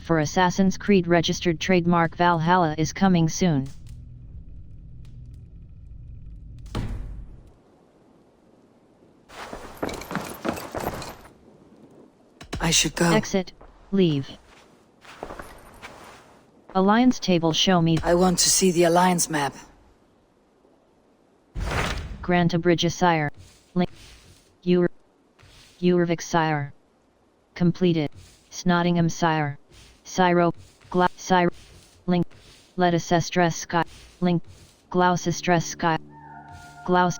for Assassin's Creed registered trademark Valhalla is coming soon. I should go. Exit. Leave. Alliance table show me. I want to see the Alliance map. Glowecestre. Link. Glowecestre. Completed. Nottinghamshire. Cyro. Cyro. Link. Glowecestrescire. Link. Glowecestrescire. Glows.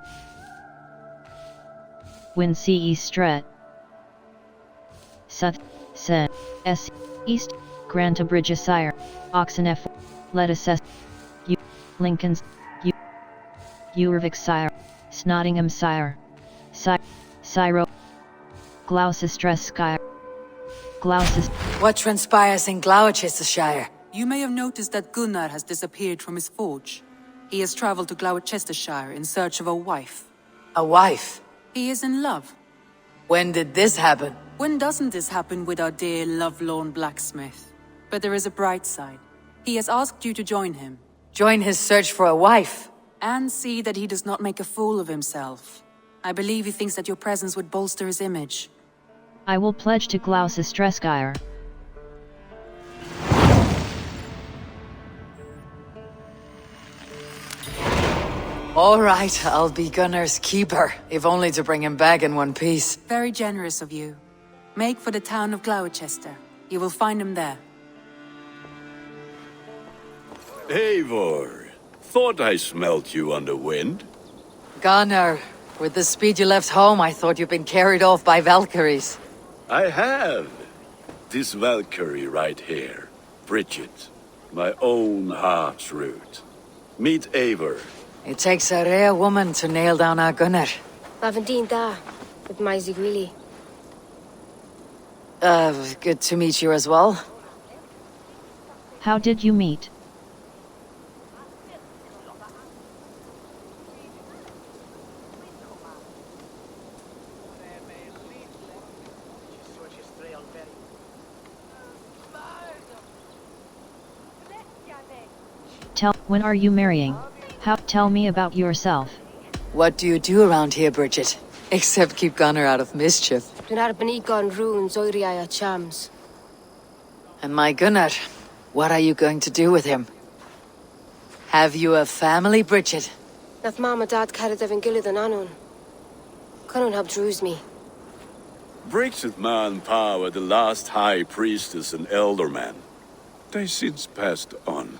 Win CE Stret. South. Sen. S. East. Glowecestre. Oxenf. Lettuce. Lincoln's. Glowecestre. Nottinghamshire. Cyro. Glowecestrescire. What transpires in Glowecestrescire? You may have noticed that Gunnar has disappeared from his forge. He has traveled to Glowecestrescire in search of a wife. A wife? He is in love. When did this happen? When doesn't this happen with our dear lovelorn blacksmith? But there is a bright side. He has asked you to join him. Join his search for a wife? And see that he does not make a fool of himself. I believe he thinks that your presence would bolster his image. I will pledge to Glowecestrescire. All right, I'll be Gunnar's keeper, if only to bring him back in one piece. Very generous of you. Make for the town of Glowecestre. You will find him there. Eivor, thought I smelt you on the wind. Gunnar, with the speed you left home, I thought you'd been carried off by Valkyries. I have. This Valkyrie right here, Bridget, my own heart's root. Meet Eivor. It takes a rare woman to nail down our Gunnar. Lavendine da, with my Zigwili. Good to meet you as well. How did you meet? When are you marrying? Tell me about yourself. What do you do around here, Bridget? Except keep Gunnar out of mischief. Dwi'n arbenigon runes oiriau a chams. And my Gunnar, what are you going to do with him? Have you a family, Bridget? Nath mam a dad cared efo'n gilydd yn anwn. Connwn help druise me. Bridget manpower, the last high priestess and elderman. They since passed on.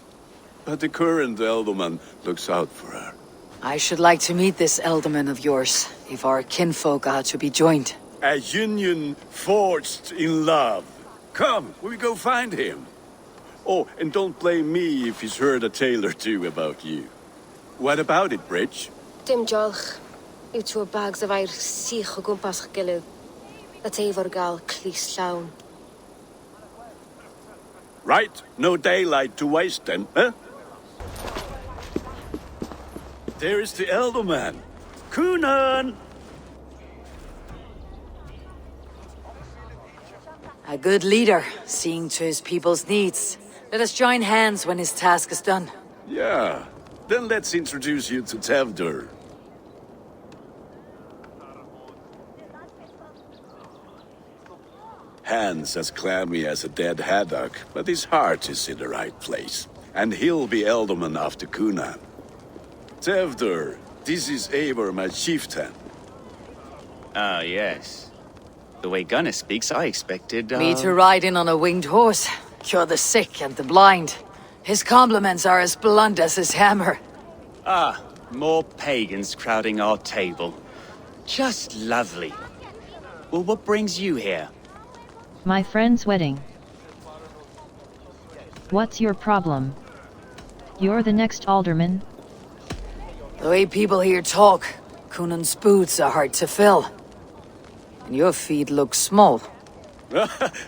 But the current Elderman looks out for her. I should like to meet this Elderman of yours, if our kinfolk are to be joined. A union forged in love. Come, we go find him. Oh, and don't blame me if he's heard a tale or two about you. What about it, Bridge? Dim jolch. Yw tŵ bags of air sych o gwmpas ych gilydd. That Eivor gael clis llawn. Right, no daylight to waste then, huh? There is the Elderman. Cynon! A good leader, seeing to his people's needs. Let us join hands when his task is done. Yeah, then let's introduce you to Tewdwr. Hands as clammy as a dead haddock, but his heart is in the right place. And he'll be Elderman after Cynon. Tewdwr, this is Eivor, my chieftain. Ah, yes. The way Gunnar speaks, I expected, Me to ride in on a winged horse, cure the sick and the blind. His compliments are as blunt as his hammer. Ah, more pagans crowding our table. Just lovely. Well, what brings you here? My friend's wedding. What's your problem? You're the next alderman. The way people here talk, Cynon's boots are hard to fill. And your feet look small.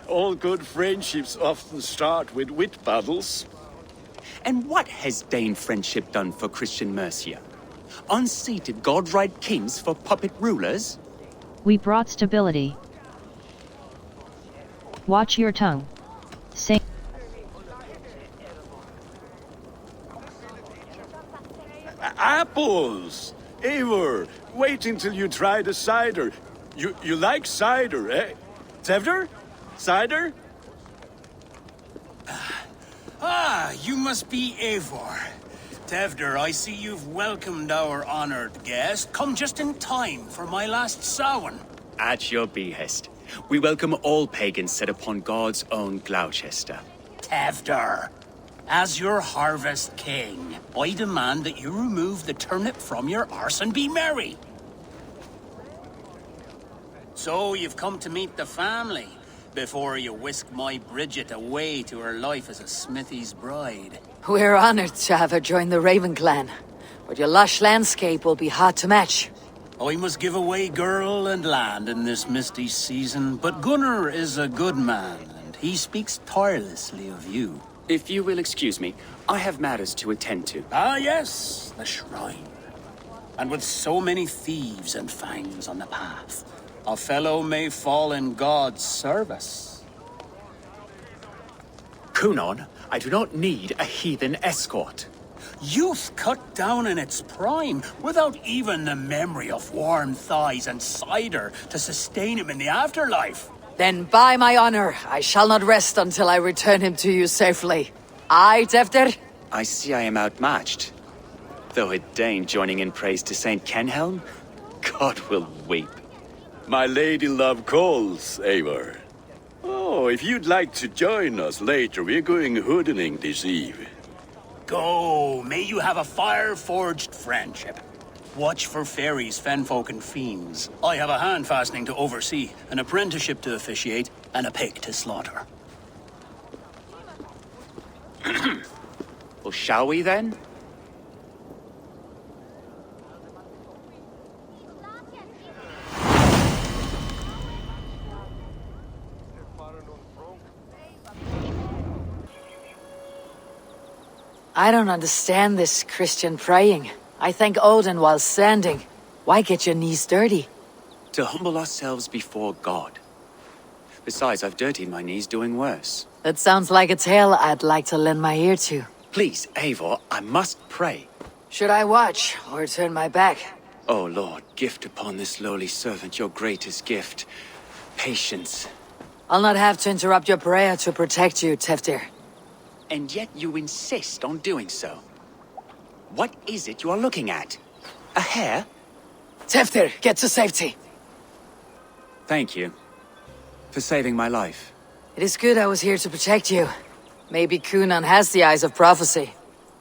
All good friendships often start with wit battles. And what has Dane friendship done for Christian Mercia? Unseated god-right kings for puppet rulers? We brought stability. Watch your tongue. apples! Eivor, wait until you try the cider. You like cider, eh? Tewdwr? Cider? Ah, you must be Eivor. Tewdwr, I see you've welcomed our honored guest. Come just in time for my last Samhain. At your behest. We welcome all pagans set upon God's own Glowecestre. Tewdwr, as your harvest king, I demand that you remove the turnip from your arse and be merry. So you've come to meet the family, before you whisk my Bridget away to her life as a smithy's bride. We're honored to have her join the Raven clan, but your lush landscape will be hard to match. I must give away girl and land in this misty season, but Gunnar is a good man, and he speaks tirelessly of you. If you will excuse me, I have matters to attend to. Ah yes, the shrine. And with so many thieves and fangs on the path, a fellow may fall in God's service. Cynon, I do not need a heathen escort. Youth cut down in its prime, without even the memory of warm thighs and cider to sustain him in the afterlife. Then by my honor, I shall not rest until I return him to you safely. Aye, Tewdwr? I see I am outmatched. Though a Dane joining in praise to Saint Kenhelm, God will weep. My lady love calls, Eivor. Oh, if you'd like to join us later, we're going hoodening this eve. Go, may you have a fire-forged friendship. Watch for fairies, fenfolk, and fiends. I have a hand fastening to oversee, an apprenticeship to officiate, and a pig to slaughter. Well, shall we then? I don't understand this Christian praying. I thank Odin while standing. Why get your knees dirty? To humble ourselves before God. Besides, I've dirtied my knees doing worse. That sounds like a tale I'd like to lend my ear to. Please, Eivor, I must pray. Should I watch, or turn my back? O Lord, gift upon this lowly servant your greatest gift. Patience. I'll not have to interrupt your prayer to protect you, Tewdwr. And yet you insist on doing so. What is it you are looking at? A hare? Tewdwr, get to safety. Thank you. For saving my life. It is good I was here to protect you. Maybe Cynon has the eyes of prophecy.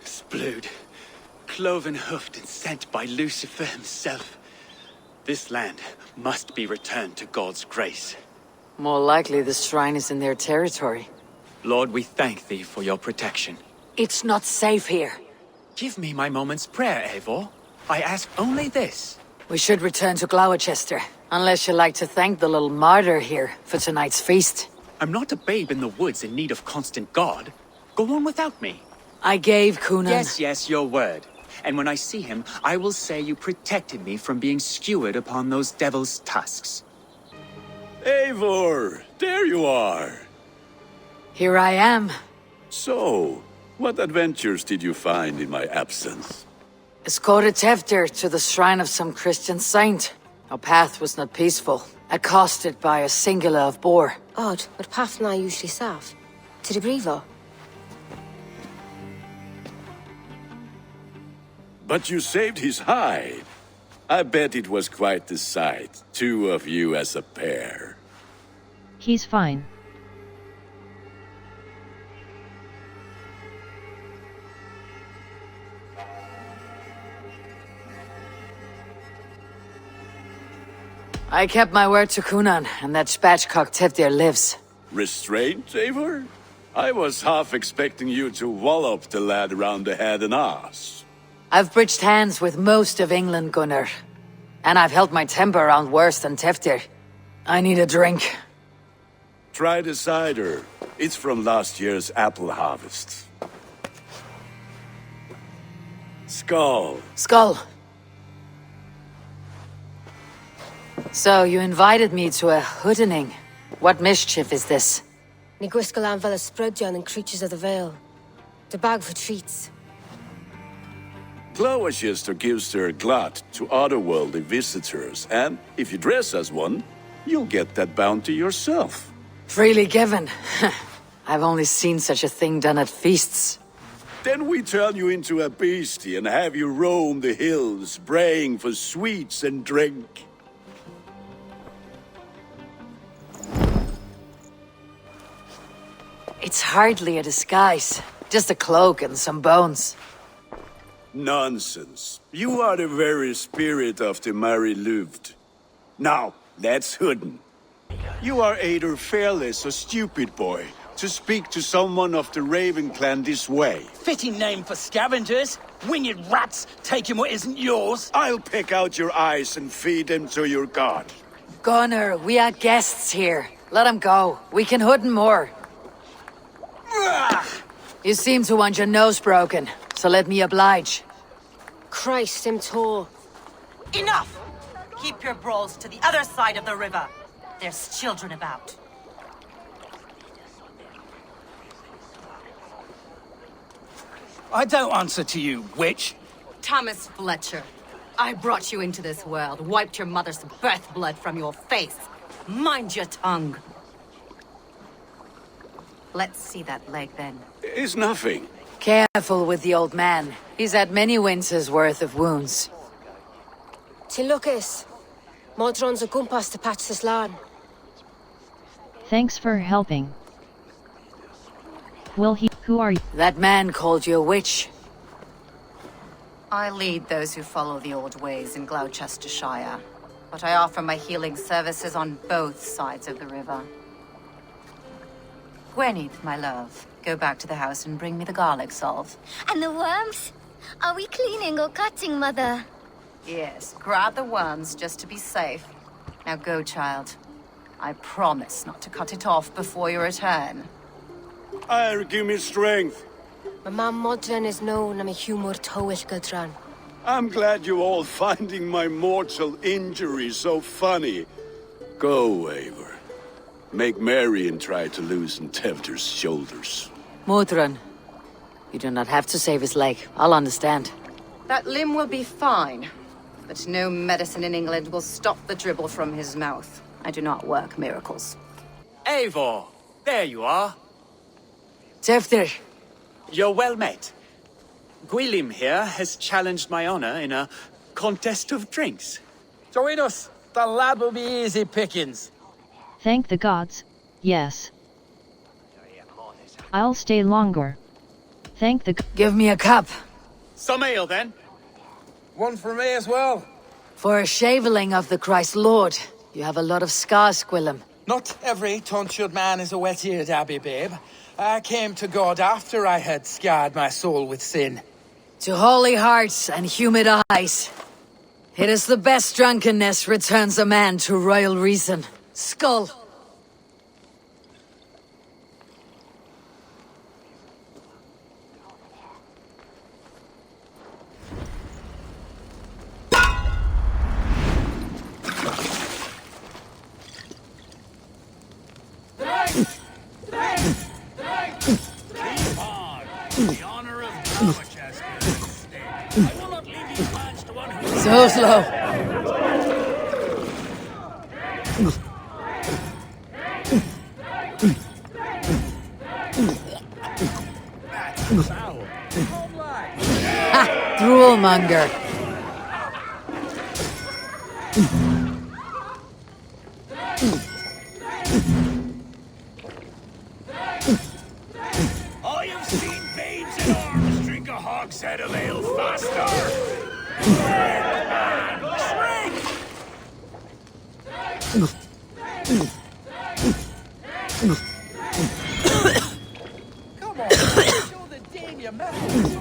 Splood. Cloven-hoofed and sent by Lucifer himself. This land must be returned to God's grace. More likely the shrine is in their territory. Lord, we thank thee for your protection. It's not safe here. Give me my moment's prayer, Eivor. I ask only this. We should return to Glowecestre, unless you like to thank the little martyr here for tonight's feast. I'm not a babe in the woods in need of constant guard. Go on without me. I gave Cynon... Yes, your word. And when I see him, I will say you protected me from being skewered upon those devil's tusks. Eivor, there you are. Here I am. So, what adventures did you find in my absence? Escorted Tewdwr to the shrine of some Christian saint. Our path was not peaceful, accosted by a singular of boar. Odd, but pathna usually safe. To the Brevo. But you saved his hide. I bet it was quite the sight, two of you as a pair. He's fine. I kept my word to Cynon, and that spatchcock Tewdwr lives. Restraint, Eivor? I was half expecting you to wallop the lad around the head and ass. I've bridged hands with most of England, Gunnar. And I've held my temper around worse than Tewdwr. I need a drink. Try the cider. It's from last year's apple harvest. Skull. Skull. So, you invited me to a hoodening. What mischief is this? Ní gwisgal an Vela Sprudjan and Creatures of the Vale. The bag for treats. Glowecestre gives their glut to otherworldly visitors, and if you dress as one, you'll get that bounty yourself. Freely given. I've only seen such a thing done at feasts. Then we turn you into a beastie and have you roam the hills, braying for sweets and drink. It's hardly a disguise. Just a cloak and some bones. Nonsense. You are the very spirit of the Mary Louved. Now, that's Hooden. You are either fearless or stupid, boy, to speak to someone of the Raven clan this way. Fitting name for scavengers. Winged rats taking what isn't yours. I'll pick out your eyes and feed them to your god. Gunnar, we are guests here. Let him go. We can Hooden more. You seem to want your nose broken, so let me oblige. Christ, him tall. Enough! Keep your brawls to the other side of the river. There's children about. I don't answer to you, witch. Thomas Fletcher, I brought you into this world, wiped your mother's birth blood from your face. Mind your tongue. Let's see that leg then. It's nothing. Careful with the old man. He's had many winters' worth of wounds. Lucas. Modron's a gumpas to patch this lawn. Thanks for helping. Who are you? That man called you a witch. I lead those who follow the old ways in Glowecestrescire, but I offer my healing services on both sides of the river. Gwenith, my love, go back to the house and bring me the garlic salve. And the worms? Are we cleaning or cutting, Mother? Yes, grab the worms just to be safe. Now go, child. I promise not to cut it off before you return. Give me strength. My mam Modron is known am a humor towill gudran. I'm glad you're all finding my mortal injury so funny. Go, Eivor. Make merry and try to loosen Tewdwr's shoulders. Modron, you do not have to save his leg. I'll understand. That limb will be fine, but no medicine in England will stop the dribble from his mouth. I do not work miracles. Eivor, there you are. Tewdwr, You're well met. Gwilym here has challenged my honor in a contest of drinks. Join us. The lad will be easy pickings. Thank the gods, yes. I'll stay longer. Thank the give me a cup. Some ale, then. One for me as well. For a shaveling of the Christ Lord, you have a lot of scars, Gwilym. Not every tonsured man is a wet-eared abbey, babe. I came to God after I had scarred my soul with sin. To holy hearts and humid eyes. It is the best drunkenness returns a man to royal reason. Skull! The honor of Glowecestre. I will not leave you plans to one who... So slow. Ha! Droolmonger. I have seen babes in arms drink a hogshead of ale faster. Come on, show the dame your mettle.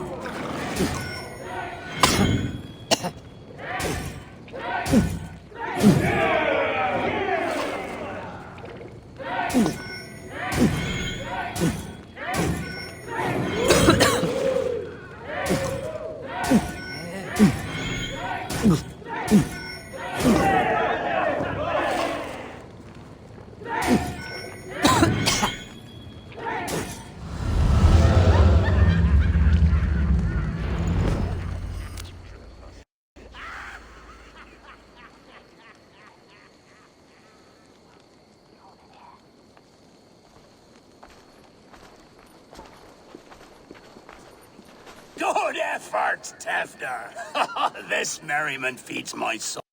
Good effort, Tewdwr. This merriment feeds my soul.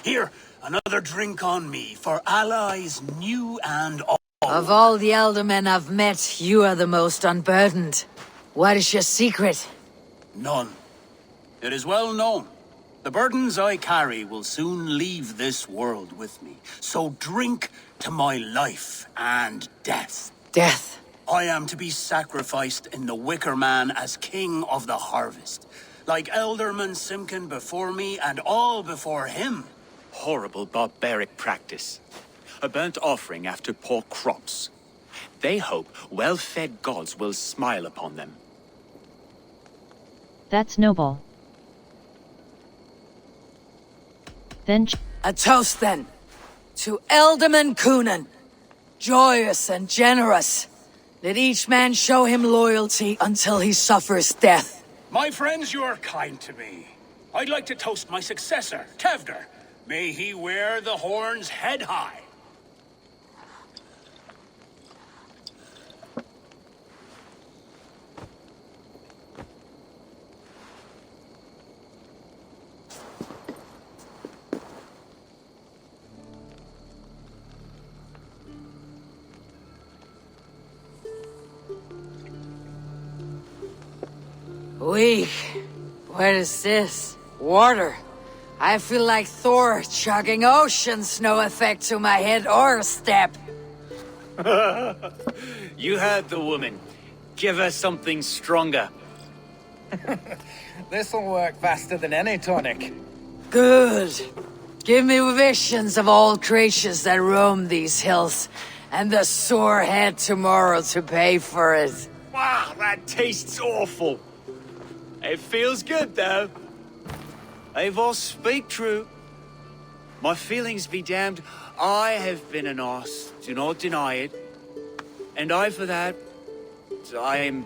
Here, another drink on me for allies new and old. Of all the elder men I've met, you are the most unburdened. What is your secret? None. It is well known. The burdens I carry will soon leave this world with me. So drink to my life and death. Death. I am to be sacrificed in the Wicker Man as king of the harvest. Like Elderman Simkin before me and all before him. Horrible barbaric practice. A burnt offering after poor crops. They hope well-fed gods will smile upon them. That's noble. Then A toast, then. To Elderman Coonan. Joyous and generous. Let each man show him loyalty until he suffers death. My friends, you are kind to me. I'd like to toast my successor, Tewdwr. May he wear the horns head high. Weak. What is this? Water. I feel like Thor chugging oceans, no effect to my head or step. You heard the woman. Give her something stronger. This'll work faster than any tonic. Good. Give me visions of all creatures that roam these hills, and the sore head tomorrow to pay for it. Wow, that tastes awful. It feels good, though. Eivor, speak true. My feelings be damned. I have been an arse, do not deny it. And I, for that, I am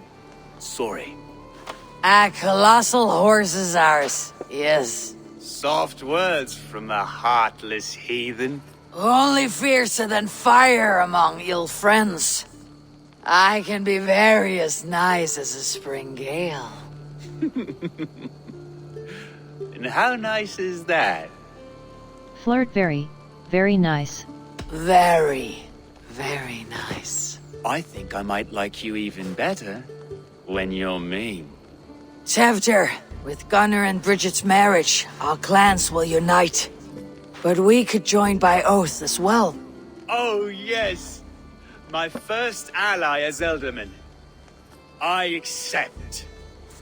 sorry. A colossal horse is ours, yes. Soft words from the heartless heathen. Only fiercer than fire among ill friends. I can be very as nice as a spring gale. And how nice is that? flirt very, very nice. Very, very nice. I think I might like you even better when you're mean. Tewdwr, with Gunnar and Bridget's marriage, our clans will unite. But we could join by oath as well. Oh, yes. My first ally as Elderman. I accept.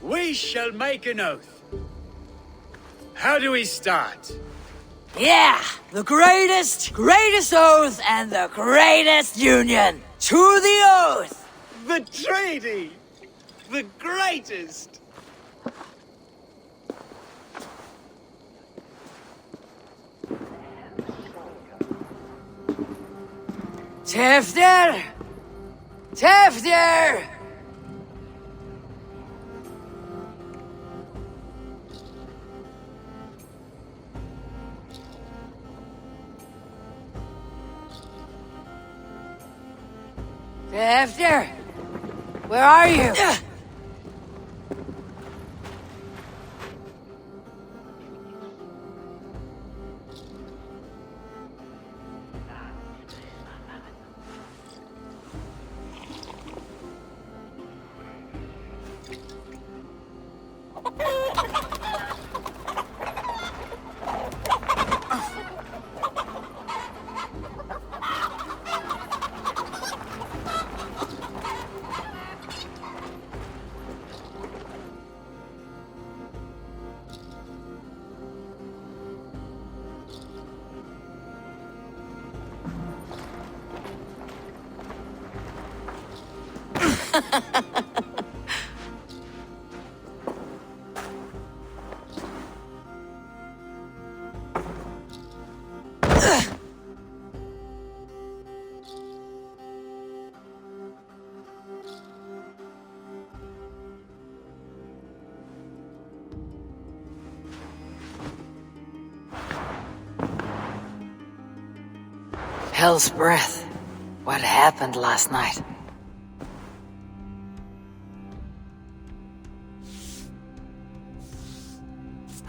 We shall make an oath. How do we start? Yeah! The greatest oath and the greatest union! To the oath! The treaty! The greatest! Tewdwr! Tewdwr! Tewdwr! Where are you? Hell's breath. What happened last night?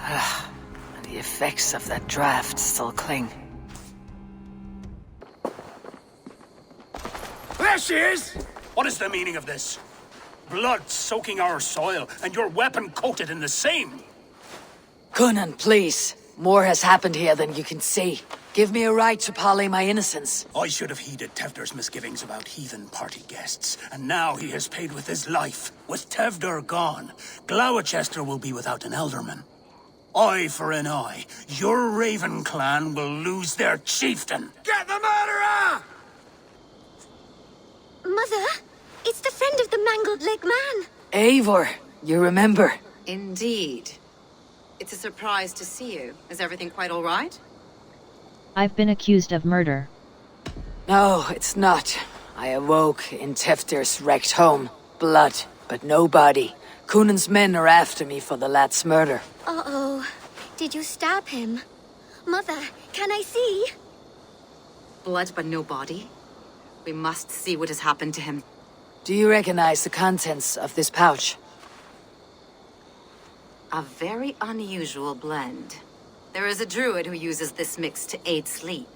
And the effects of that draft still cling. There she is! What is the meaning of this? Blood soaking our soil, and your weapon coated in the same! Gunnar, please. More has happened here than you can see. Give me a right to parley my innocence. I should have heeded Tewdwr's misgivings about heathen party guests, and now he has paid with his life. With Tewdwr gone, Glowecestre will be without an elderman. Eye for an eye, your Raven clan will lose their chieftain. Get the murderer! Mother, it's the friend of the mangled leg man. Eivor, you remember? Indeed. It's a surprise to see you. Is everything quite all right? I've been accused of murder. No, it's not. I awoke in Tewdwr's wrecked home. Blood, but no body. Cunan's men are after me for the lad's murder. Uh-oh. Did you stab him? Mother, can I see? Blood but no body? We must see what has happened to him. Do you recognize the contents of this pouch? A very unusual blend. There is a druid who uses this mix to aid sleep.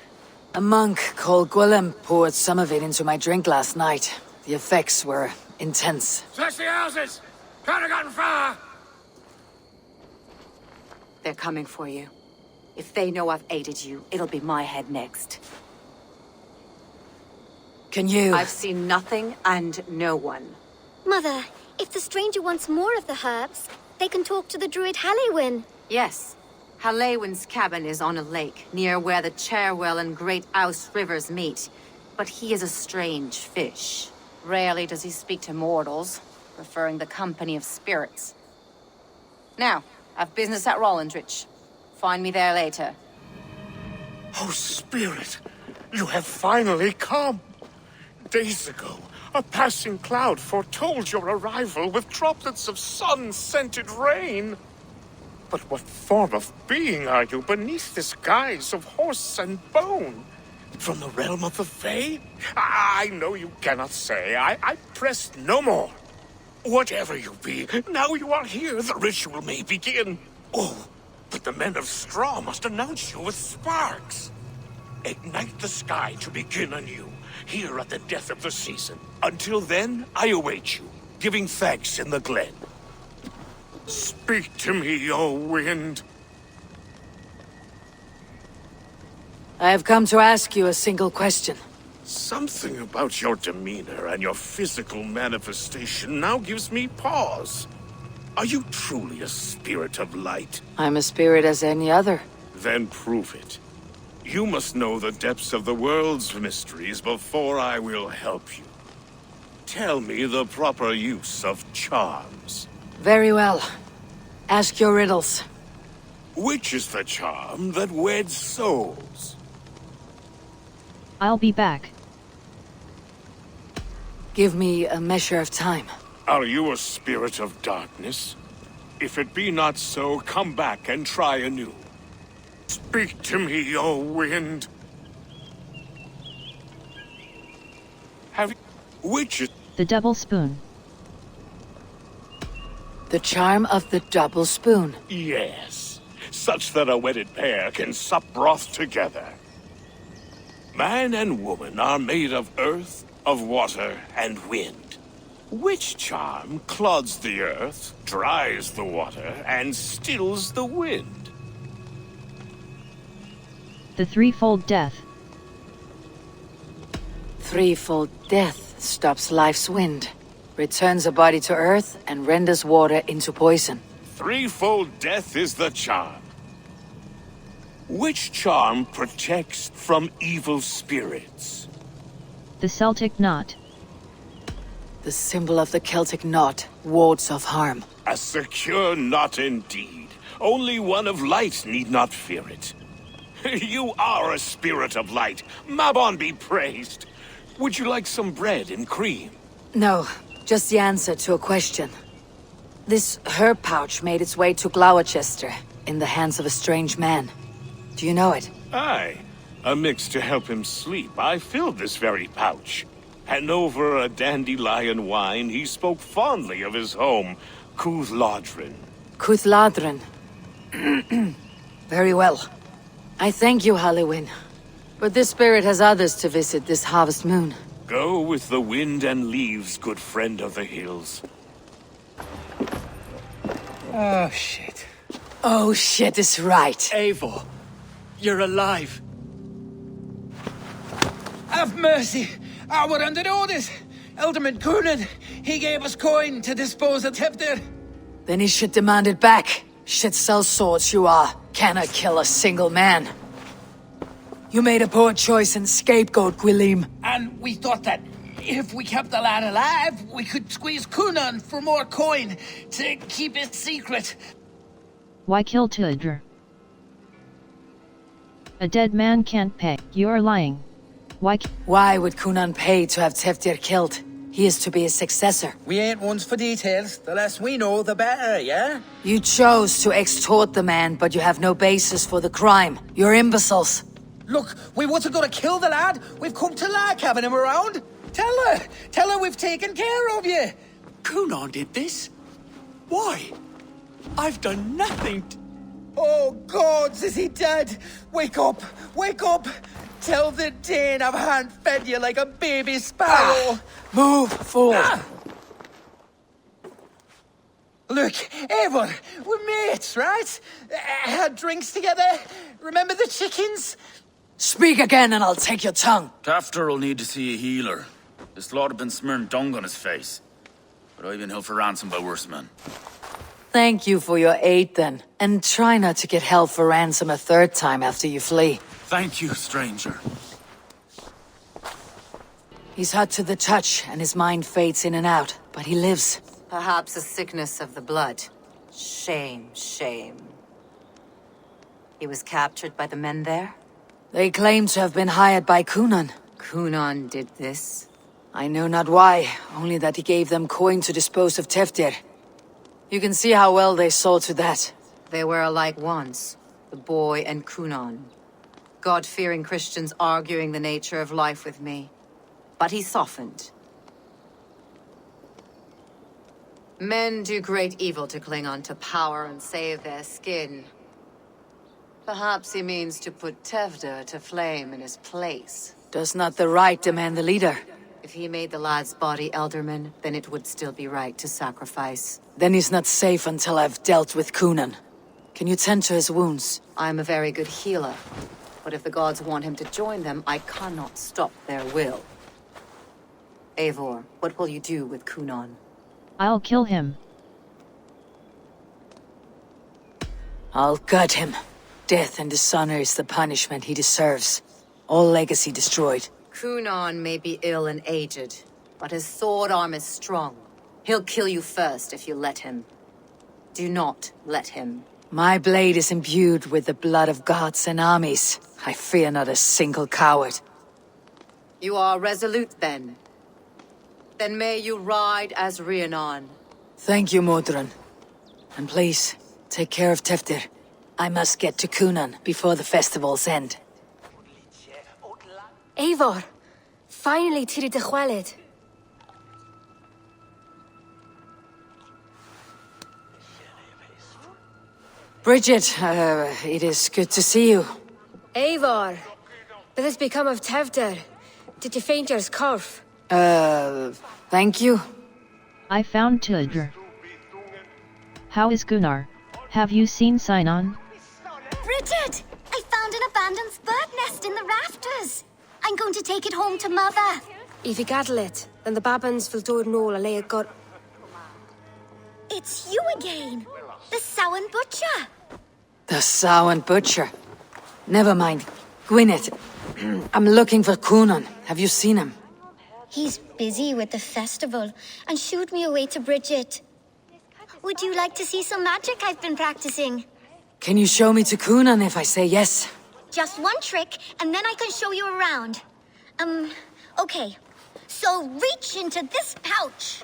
A monk called Gwilym poured some of it into my drink last night. The effects were intense. Search the houses! Can't have gotten far! They're coming for you. If they know I've aided you, it'll be my head next. Can you... I've seen nothing and no one. Mother, if the stranger wants more of the herbs, they can talk to the druid Hallywin. Yes. Hallywin's cabin is on a lake, near where the Cherwell and Great Ouse rivers meet. But he is a strange fish. Rarely does he speak to mortals, preferring the company of spirits. Now, I've business at Rollindrich. Find me there later. Oh, Spirit, you have finally come. Days ago, a passing cloud foretold your arrival with droplets of sun-scented rain. But what form of being are you beneath this guise of horse and bone? From the realm of the Fae? I know you cannot say. I press no more. Whatever you be, now you are here, the ritual may begin. Oh, but the men of straw must announce you with sparks. Ignite the sky to begin anew, here at the death of the season. Until then, I await you, giving thanks in the glen. Speak to me, O wind. I have come to ask you a single question. Something about your demeanor and your physical manifestation now gives me pause. Are you truly a spirit of light? I'm a spirit as any other. Then prove it. You must know the depths of the world's mysteries before I will help you. Tell me the proper use of charms. Very well. Ask your riddles. Which is the charm that weds souls? I'll be back. Give me a measure of time. Are you a spirit of darkness? If it be not so, come back and try anew. Speak to me, O wind. Have you... Which is... The double spoon. The charm of the double spoon. Yes. Such that a wedded pair can sup broth together. Man and woman are made of earth, of water, and wind. Which charm clods the earth, dries the water, and stills the wind? The threefold death. Threefold death stops life's wind, returns a body to earth, and renders water into poison. Threefold death is the charm. Which charm protects from evil spirits? The Celtic knot. The symbol of the Celtic knot wards off harm. A secure knot indeed. Only one of light need not fear it. You are a spirit of light. Mabon be praised. Would you like some bread and cream? No, just the answer to a question. This herb pouch made its way to Glowecestre in the hands of a strange man. Do you know it? Aye. A mix to help him sleep. I filled this very pouch. And over a dandelion wine, he spoke fondly of his home, Tewdwr. Tewdwr. Very well. I thank you, Halloween. But this spirit has others to visit this harvest moon. Go with the wind and leaves, good friend of the hills. Oh, shit. Oh shit is right. Eivor, you're alive. Have mercy! We're under orders! Alderman Coonan, he gave us coin to dispose of Tewdwr. Then he should demand it back. Shit sells swords you are. Cannot kill a single man. You made a poor choice in scapegoat, Gwilym. And we thought that if we kept the lad alive, we could squeeze Coonan for more coin to keep it secret. Why kill Tewdwr? A dead man can't pay. You're lying. Why would Coonan pay to have Tewdwr killed? He is to be his successor. We ain't ones for details. The less we know, the better, yeah? You chose to extort the man, but you have no basis for the crime. You're imbeciles. Look, we wasn't gonna kill the lad. We've come to like having him around. Tell her we've taken care of you. Coonan did this? Why? I've done nothing Oh, gods, is he dead? Wake up! Wake up! Tell the Dane I've hand-fed you like a baby sparrow! Move, fool! Look, Eivor, we're mates, right? Had drinks together. Remember the chickens? Speak again and I'll take your tongue. Tewdwr will need to see a healer. This lord have been smearing dung on his face. But I've been held for ransom by worse men. Thank you for your aid then. And try not to get held for ransom a third time after you flee. Thank you, stranger. He's hot to the touch and his mind fades in and out, but he lives. Perhaps a sickness of the blood. Shame, shame. He was captured by the men there? They claim to have been hired by Coonan. Coonan did this? I know not why, only that he gave them coin to dispose of Tewdwr. You can see how well they saw to that. They were alike once, the boy and Coonan. God-fearing Christians arguing the nature of life with me. But he softened. Men do great evil to cling on to power and save their skin. Perhaps he means to put Tewdwr to flame in his place. Does not the right demand the leader? If he made the lad's body Elderman, then it would still be right to sacrifice. Then he's not safe until I've dealt with Coonan. Can you tend to his wounds? I'm a very good healer. But if the gods want him to join them, I cannot stop their will. Eivor, what will you do with Coonan? I'll kill him. I'll gut him. Death and dishonor is the punishment he deserves. All legacy destroyed. Coonan may be ill and aged, but his sword arm is strong. He'll kill you first if you let him. Do not let him. My blade is imbued with the blood of gods and armies. I fear not a single coward. You are resolute, then. Then may you ride as Rhiannon. Thank you, Modron. And please, take care of Tewdwr. I must get to Coonan before the festival's end. Eivor, finally tiri de chwaled. Bridget, it is good to see you. Eivor, what has become of Tewdwr? Did you faint your scarf? Thank you. I found Tewdwr. How is Gunnar? Have you seen Cynon? Bridget! I found an abandoned bird nest in the rafters. I'm going to take it home to Mother. If you gather it, then the babans will do no lay it got. It's you again. The Samhain butcher. The Samhain butcher. Never mind. Gwyneth, I'm looking for Coonan. Have you seen him? He's busy with the festival and shooed me away to Bridget. Would you like to see some magic I've been practicing? Can you show me to Coonan if I say yes? Just one trick, and then I can show you around. Okay. So reach into this pouch.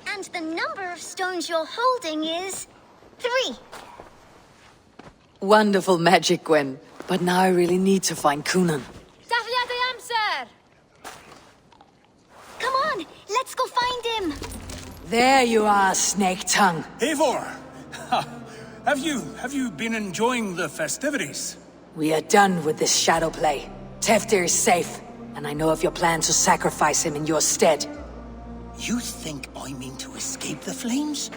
And the number of stones you're holding is 3. Wonderful magic, Gwen. But now I really need to find Coonan. That There you are, Snake Tongue. Eivor! Have you been enjoying the festivities? We are done with this shadow play. Tewdwr is safe, and I know of your plan to sacrifice him in your stead. You think I mean to escape the flames?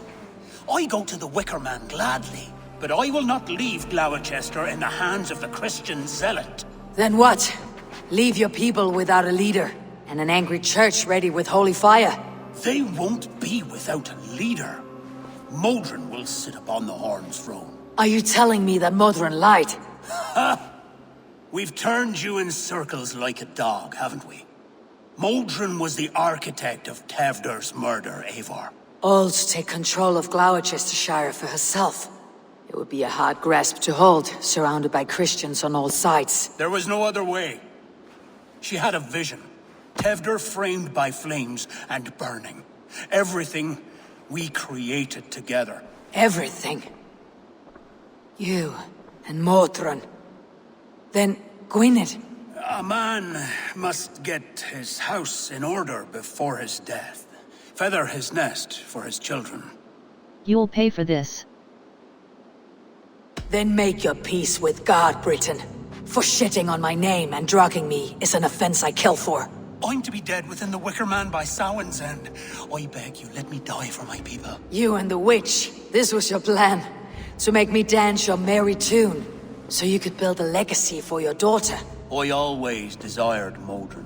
I go to the Wicker Man gladly, but I will not leave Glowecestre in the hands of the Christian zealot. Then what? Leave your people without a leader, and an angry church ready with holy fire? They won't be without a leader. Modron will sit upon the Horn's throne. Are you telling me that Modron lied? Ha! We've turned you in circles like a dog, haven't we? Modron was the architect of Tewdwr's murder, Eivor. All to take control of Glowecestrescire for herself. It would be a hard grasp to hold, surrounded by Christians on all sides. There was no other way. She had a vision. Tewdwr framed by flames and burning. Everything we created together. Everything? You and Modron. Then Gwynedd. A man must get his house in order before his death. Feather his nest for his children. You'll pay for this. Then make your peace with God, Britain. For shitting on my name and drugging me is an offense I kill for. I'm to be dead within the Wicker Man by Samhain's end. I beg you, let me die for my people. You and the witch, this was your plan. To make me dance your merry tune. So you could build a legacy for your daughter. I always desired Modron.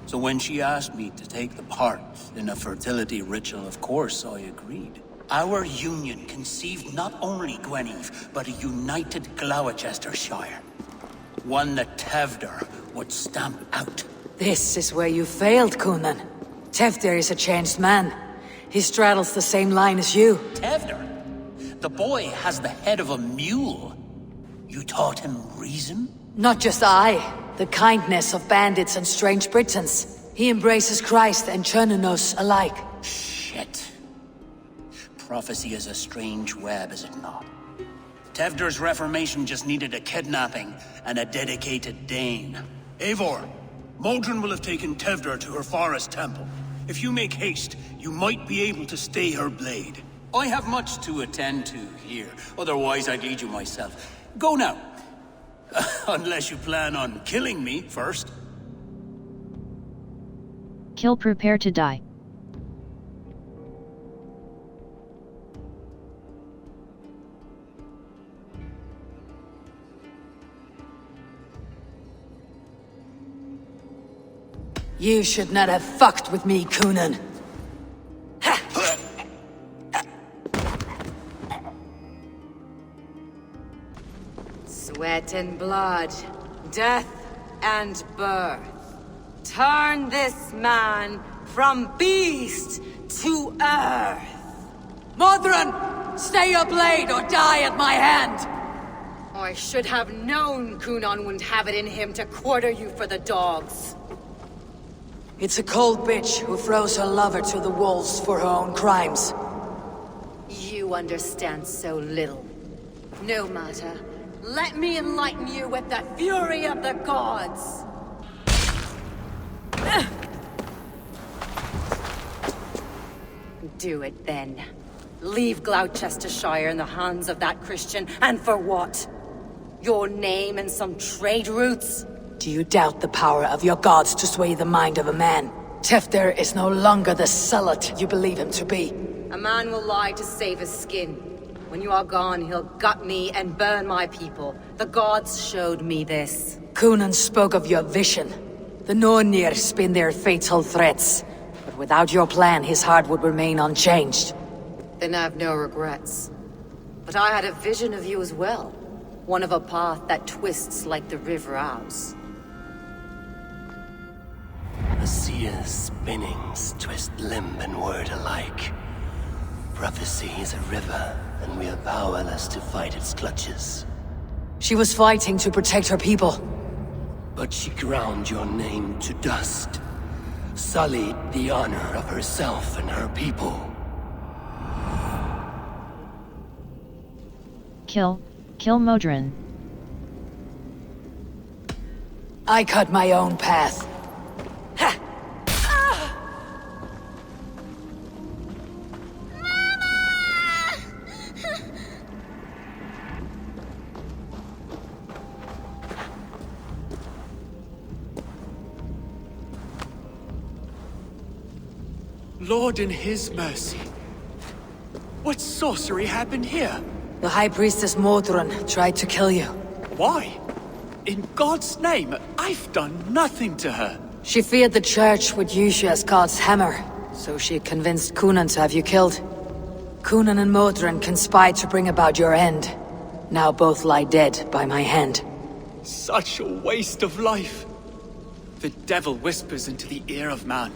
So when she asked me to take the part in a fertility ritual, of course I agreed. Our union conceived not only Gweneve, but a united Glowecestrescire. One that Tewdwr would stamp out. This is where you failed, Gunnar. Tewdwr is a changed man. He straddles the same line as you. Tewdwr? The boy has the head of a mule. You taught him reason? Not just I. The kindness of bandits and strange Britons. He embraces Christ and Chernonos alike. Shit. Prophecy is a strange web, is it not? Tewdwr's reformation just needed a kidnapping and a dedicated Dane. Eivor, Modron will have taken Tewdwr to her forest temple. If you make haste, you might be able to stay her blade. I have much to attend to here, otherwise I'd lead you myself. Go now. Unless you plan on killing me first. Kill, prepare to die. You should not have fucked with me, Cynon. Sweat and blood, death and birth. Turn this man from beast to earth. Modron! Stay your blade or die at my hand! I should have known Cynon wouldn't have it in him to quarter you for the dogs. It's a cold bitch who throws her lover to the wolves for her own crimes. You understand so little. No matter. Let me enlighten you with the fury of the gods! Do it then. Leave Glowecestrescire in the hands of that Christian, and for what? Your name and some trade routes? Do you doubt the power of your gods to sway the mind of a man? Tewdwr is no longer the zealot you believe him to be. A man will lie to save his skin. When you are gone, he'll gut me and burn my people. The gods showed me this. Cynon spoke of your vision. The Nornir spin their fatal threats. But without your plan, his heart would remain unchanged. Then I have no regrets. But I had a vision of you as well. One of a path that twists like the river Ouse. The seer's spinnings twist limb and word alike. Prophecy is a river, and we are powerless to fight its clutches. She was fighting to protect her people. But she ground your name to dust. Sullied the honor of herself and her people. Kill Modron. I cut my own path. Lord in his mercy. What sorcery happened here? The High Priestess Modron tried to kill you. Why? In God's name, I've done nothing to her. She feared the Church would use you as God's hammer, so she convinced Cynon to have you killed. Cynon and Modron conspired to bring about your end. Now both lie dead by my hand. Such a waste of life. The devil whispers into the ear of man,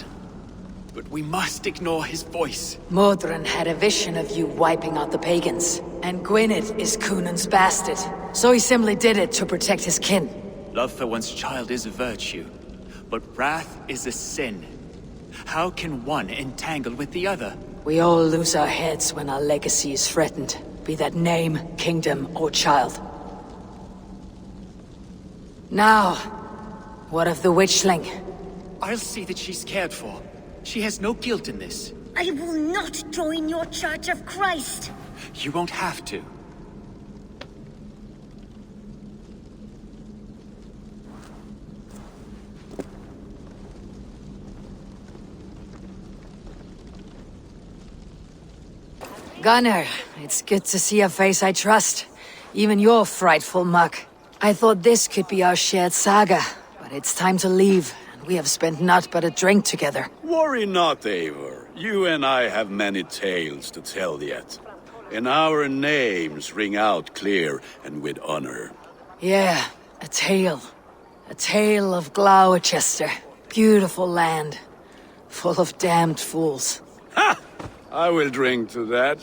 but we must ignore his voice. Modron had a vision of you wiping out the pagans, and Gwynedd is Cynon's bastard, so he simply did it to protect his kin. Love for one's child is a virtue, but wrath is a sin. How can one entangle with the other? We all lose our heads when our legacy is threatened, be that name, kingdom, or child. Now, what of the witchling? I'll see that she's cared for. She has no guilt in this. I will not join your Church of Christ. You won't have to. Gunnar, it's good to see a face I trust. Even your frightful muck. I thought this could be our shared saga, but it's time to leave, and we have spent naught but a drink together. Worry not, Eivor. You and I have many tales to tell yet. And our names ring out clear and with honor. Yeah, a tale. A tale of Glowecestre. Beautiful land. Full of damned fools. Ha! I will drink to that.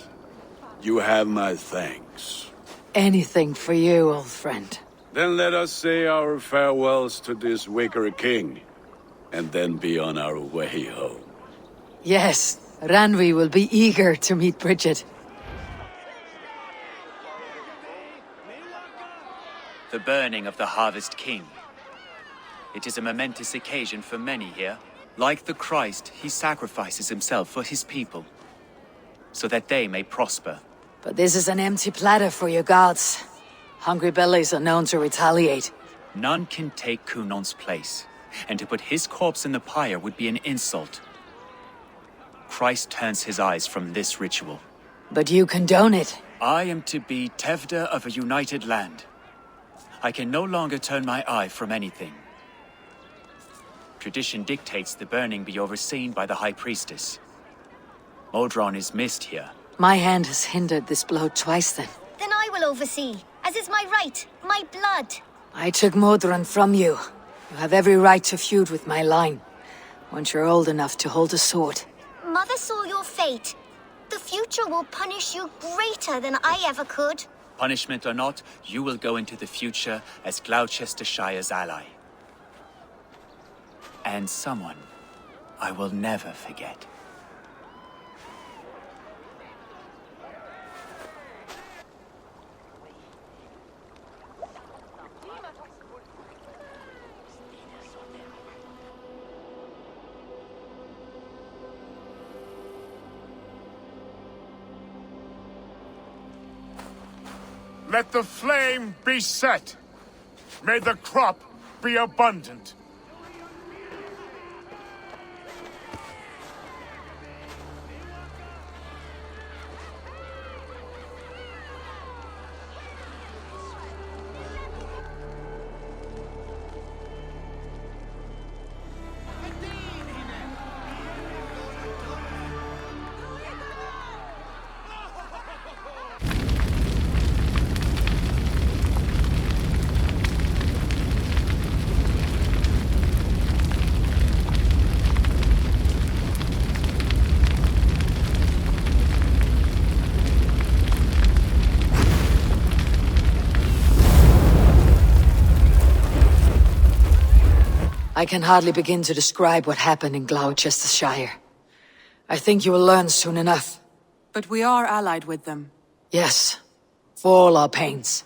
You have my thanks. Anything for you, old friend. Then let us say our farewells to this Wicker King, and then be on our way home. Yes, Randvi will be eager to meet Bridget. The burning of the Harvest King. It is a momentous occasion for many here. Like the Christ, he sacrifices himself for his people, so that they may prosper. But this is an empty platter for your gods. Hungry bellies are known to retaliate. None can take Cynon's place, and to put his corpse in the pyre would be an insult. Christ turns his eyes from this ritual. But you condone it. I am to be Tewdwr of a united land. I can no longer turn my eye from anything. Tradition dictates the burning be overseen by the High Priestess. Modron is missed here. My hand has hindered this blow twice then. Then I will oversee, as is my right, my blood. I took Modron from you. You have every right to feud with my line, once you're old enough to hold a sword. Mother saw your fate. The future will punish you greater than I ever could. Punishment or not, you will go into the future as Gloucestershire's ally. And someone I will never forget. Let the flame be set. May the crop be abundant. I can hardly begin to describe what happened in Glowecestre. I think you will learn soon enough. But we are allied with them. Yes, for all our pains.